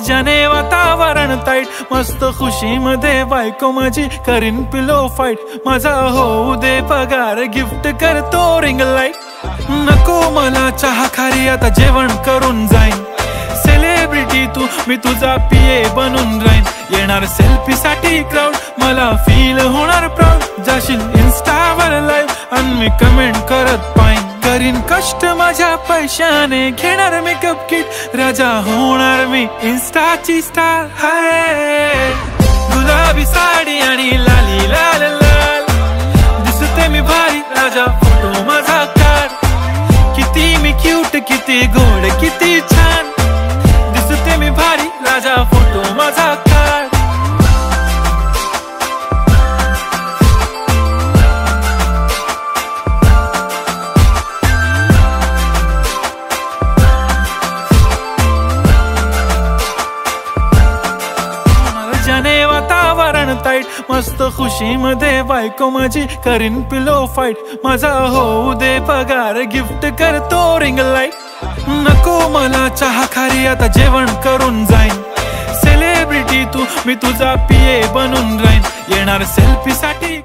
ज्याने वातावरण ताईट मस्त खुशी मध्ये बायको माझी करीन पिलो फाईट माझा होऊ दे पगार गिफ्ट करतो रिंग लाईट नको मला चहा खारी आता जेवण करून जाईन सेलिब्रिटी तू मी तुझा पीए बनून राहीन येणार सेल्फी साठी क्राऊड मला फील होणार प्राऊड जाशील इन्स्टावर लाईव्ह आणि मी कमेंट करत पाईन करीन कष्ट माझ्या पैशाने घेणार मेकअप किट राजा होणार मी इन्स्टाची स्टार हाय गुलाबी साडी आणि लाली लाल लाल दिसते मी भारी राजा फोटो माझा काढ किती मी क्यूट किती गोड किती छान दिसते मी भारी राजा फोटो माझा काढ ज्याने वातावरण ताईट मस्त खुशी मध्ये बायको माझी करीन पिलो फाईट माझा होऊ दे पगार गिफ्ट करतो रिंग लाईट नको मला चहा खारी आता जेवण करून जाईन सेलिब्रिटी तू मी तुझा पीए बनून राहीन येणार सेल्फी साठी